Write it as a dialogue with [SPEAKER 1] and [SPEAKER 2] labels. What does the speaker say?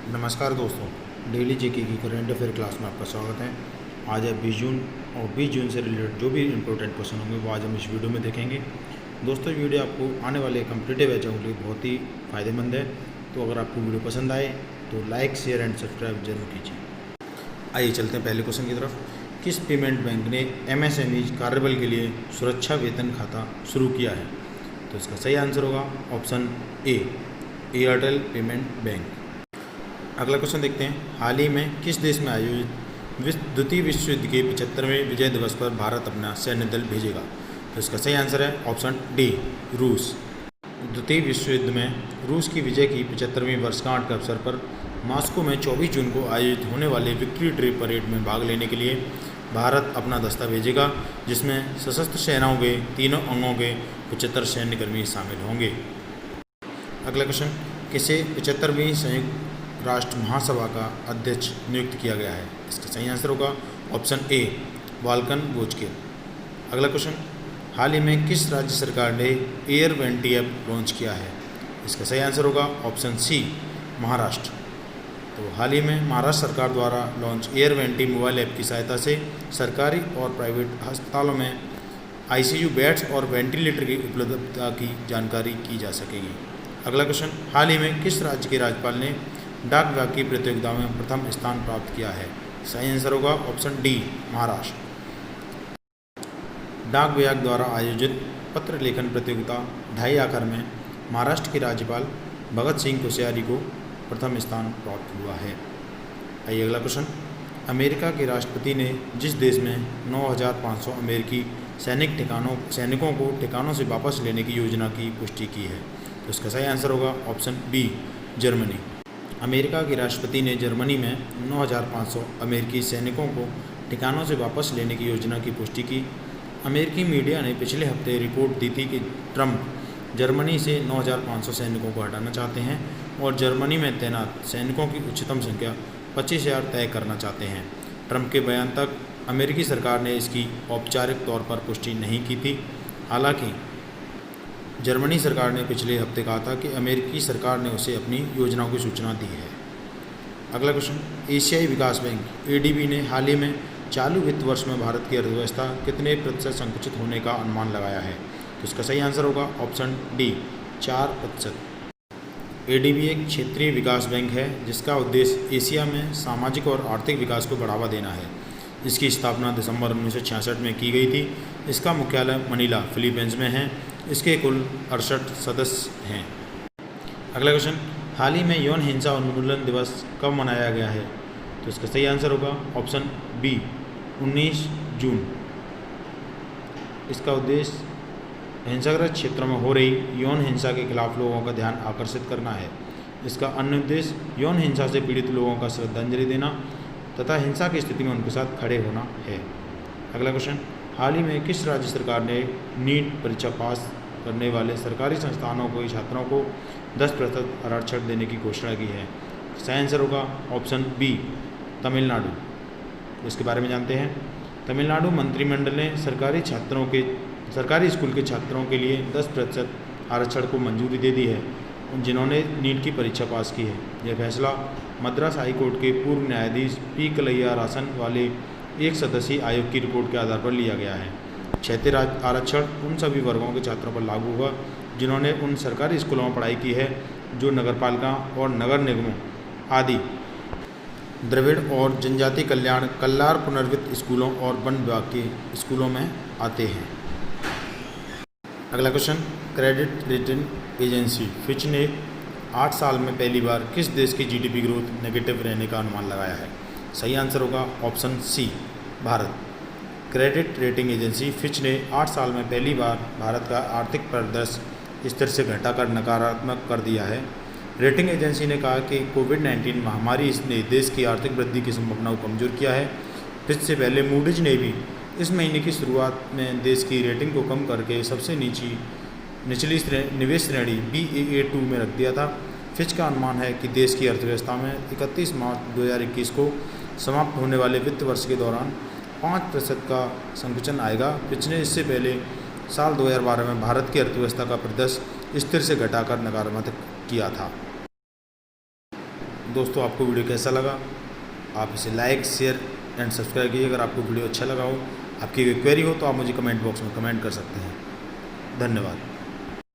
[SPEAKER 1] नमस्कार दोस्तों, daily GK की करंट अफेयर क्लास में आपका स्वागत है। आज है 20 जून और 20 जून से रिलेटेड जो भी इंपॉर्टेंट क्वेश्चन होंगे वो आज हम इस वीडियो में देखेंगे। दोस्तों, ये वीडियो आपको आने वाले कॉम्पिटिटिव एग्जाम के लिए बहुत ही फ़ायदेमंद है। तो अगर आपको वीडियो पसंद आए तो लाइक, शेयर एंड सब्सक्राइब जरूर कीजिए। आइए चलते हैं पहले क्वेश्चन की तरफ। किस पेमेंट बैंक ने MSME कार्यबल के लिए सुरक्षा वेतन खाता शुरू किया है? तो इसका सही आंसर होगा option A, Airtel payment bank. अगला क्वेश्चन देखते हैं। हाल ही में किस देश में आयोजित द्वितीय विश्व युद्ध के 75वें विजय दिवस पर भारत अपना सैन्य दल भेजेगा? तो इसका सही आंसर है ऑप्शन डी, रूस। द्वितीय विश्व युद्ध में रूस की विजय की 75वीं वर्षगांठ के अवसर पर मॉस्को में 24 जून को आयोजित होने वाले विक्ट्री डे परेड में भाग लेने के लिए भारत अपना दस्ता भेजेगा, जिसमें सशस्त्र सेनाओं के तीनों अंगों के 75 सैन्यकर्मी शामिल होंगे। अगला क्वेश्चन। किसे 75वीं संयुक्त राष्ट्र महासभा का अध्यक्ष नियुक्त किया गया है? इसका सही आंसर होगा ऑप्शन ए, वाल्कन बोचके। अगला क्वेश्चन। हाल ही में किस राज्य सरकार ने एयर वेंटी ऐप लॉन्च किया है? इसका सही आंसर होगा ऑप्शन सी, महाराष्ट्र। तो हाल ही में महाराष्ट्र सरकार द्वारा launch air vanity mobile app की सहायता से सरकारी और प्राइवेट अस्पतालों में ICU बेड्स और वेंटिलेटर की उपलब्धता की जानकारी की जा सकेगी। अगला क्वेश्चन। हाल ही में किस राज्य के राज्यपाल ने डाक विभाग की प्रतियोगिता में प्रथम स्थान प्राप्त किया है? सही आंसर होगा ऑप्शन डी, महाराष्ट्र। डाक विभाग द्वारा आयोजित पत्र लेखन प्रतियोगिता ढाई आकर में महाराष्ट्र के राज्यपाल भगत सिंह कोश्यारी को प्रथम स्थान प्राप्त हुआ है। आइए अगला क्वेश्चन। अमेरिका के राष्ट्रपति ने जिस देश में 9,500 अमेरिकी सैनिकों को ठिकानों से वापस लेने की योजना की पुष्टि की है? तो इसका सही आंसर होगा ऑप्शन बी, जर्मनी। अमेरिका के राष्ट्रपति ने जर्मनी में 9,500 अमेरिकी सैनिकों को ठिकानों से वापस लेने की योजना की पुष्टि की। अमेरिकी मीडिया ने पिछले हफ्ते रिपोर्ट दी थी कि ट्रंप जर्मनी से 9,500 सैनिकों को हटाना चाहते हैं और जर्मनी में तैनात सैनिकों की उच्चतम संख्या 25,000 तय करना चाहते हैं। ट्रंप के बयान तक अमेरिकी सरकार ने इसकी औपचारिक तौर पर पुष्टि नहीं की थी। हालांकि जर्मनी सरकार ने पिछले हफ्ते कहा था कि अमेरिकी सरकार ने उसे अपनी योजनाओं की सूचना दी है। अगला क्वेश्चन। एशियाई विकास बैंक ADB ने हाल ही में चालू वित्त वर्ष में भारत की अर्थव्यवस्था कितने प्रतिशत संकुचित होने का अनुमान लगाया है? तो इसका सही आंसर होगा ऑप्शन डी, 4%। ADB एक क्षेत्रीय विकास बैंक है जिसका उद्देश्य एशिया में सामाजिक और आर्थिक विकास को बढ़ावा देना है। इसकी स्थापना दिसंबर 1966 में की गई थी। इसका मुख्यालय मनीला, फिलीपींस में है। इसके कुल 68 सदस्य हैं। अगला क्वेश्चन। हाल ही में यौन हिंसा उन्मूलन दिवस कब मनाया गया है? तो इसका सही आंसर होगा ऑप्शन बी, 19 जून। इसका उद्देश्य हिंसाग्रस्त क्षेत्रों में हो रही यौन हिंसा के खिलाफ लोगों का ध्यान आकर्षित करना है। इसका अन्य उद्देश्य यौन हिंसा से पीड़ित लोगों का श्रद्धांजलि देना तथा हिंसा की स्थिति में उनके साथ खड़े होना है। अगला क्वेश्चन। हाल ही में किस राज्य सरकार ने नीट परीक्षा पास करने वाले सरकारी संस्थानों को छात्रों को 10% आरक्षण देने की घोषणा की है? सही आंसर होगा ऑप्शन बी, तमिलनाडु। इसके बारे में जानते हैं। तमिलनाडु मंत्रिमंडल ने सरकारी स्कूल के छात्रों के लिए 10% आरक्षण को मंजूरी दे दी है जिन्होंने नीट की परीक्षा पास की है। यह फैसला मद्रास हाई कोर्ट के पूर्व न्यायाधीश P. कलैया-रासन वाले एक सदस्यीय आयोग की रिपोर्ट के आधार पर लिया गया है। क्षेत्रीय आरक्षण उन सभी वर्गों के छात्रों पर लागू होगा जिन्होंने उन सरकारी स्कूलों में पढ़ाई की है जो नगरपालिका और नगर निगमों आदि द्रविड़ और जनजाति कल्याण, कल्लार पुनर्वित्त स्कूलों और वन विभाग के स्कूलों में आते हैं। अगला question. Credit rating agency Fitch ने 8 साल में पहली बार किस देश की GDP ग्रोथ नेगेटिव रहने का अनुमान लगाया है? सही आंसर होगा option C, Bharat. Credit rating agency Fitch ने 8 साल में पहली बार भारत का आर्थिक परिदृश्य स्थिर से घटाकर नकारात्मक कर दिया है। रेटिंग एजेंसी ने कहा कि कोविड-19 महामारी ने देश की आर्थिक वृद्धि की संभावना को कमजोर किया है। फिच से पहले मूडीज ने भी इस महीने की शुरुआत में देश की रेटिंग को कम करके सबसे निचली निवेश श्रेणी Baa2 में रख दिया था। फिच का अनुमान है कि देश की अर्थव्यवस्था में 31 मार्च 2021 को समाप्त होने वाले वित्त वर्ष के दौरान 5% का संकुचन आएगा। फिच ने इससे पहले साल 2012 में भारत की अर्थव्यवस्था का प्रदर्शन स्थिर से घटाकर नकारात्मक किया था। दोस्तों आपको वीडियो कैसा लगा, आप इसे लाइक, शेयर एंड सब्सक्राइब कीजिए। अगर आपको वीडियो अच्छा लगा हो, आपकी कोई क्वेरी हो तो आप मुझे कमेंट बॉक्स में कमेंट कर सकते हैं। धन्यवाद।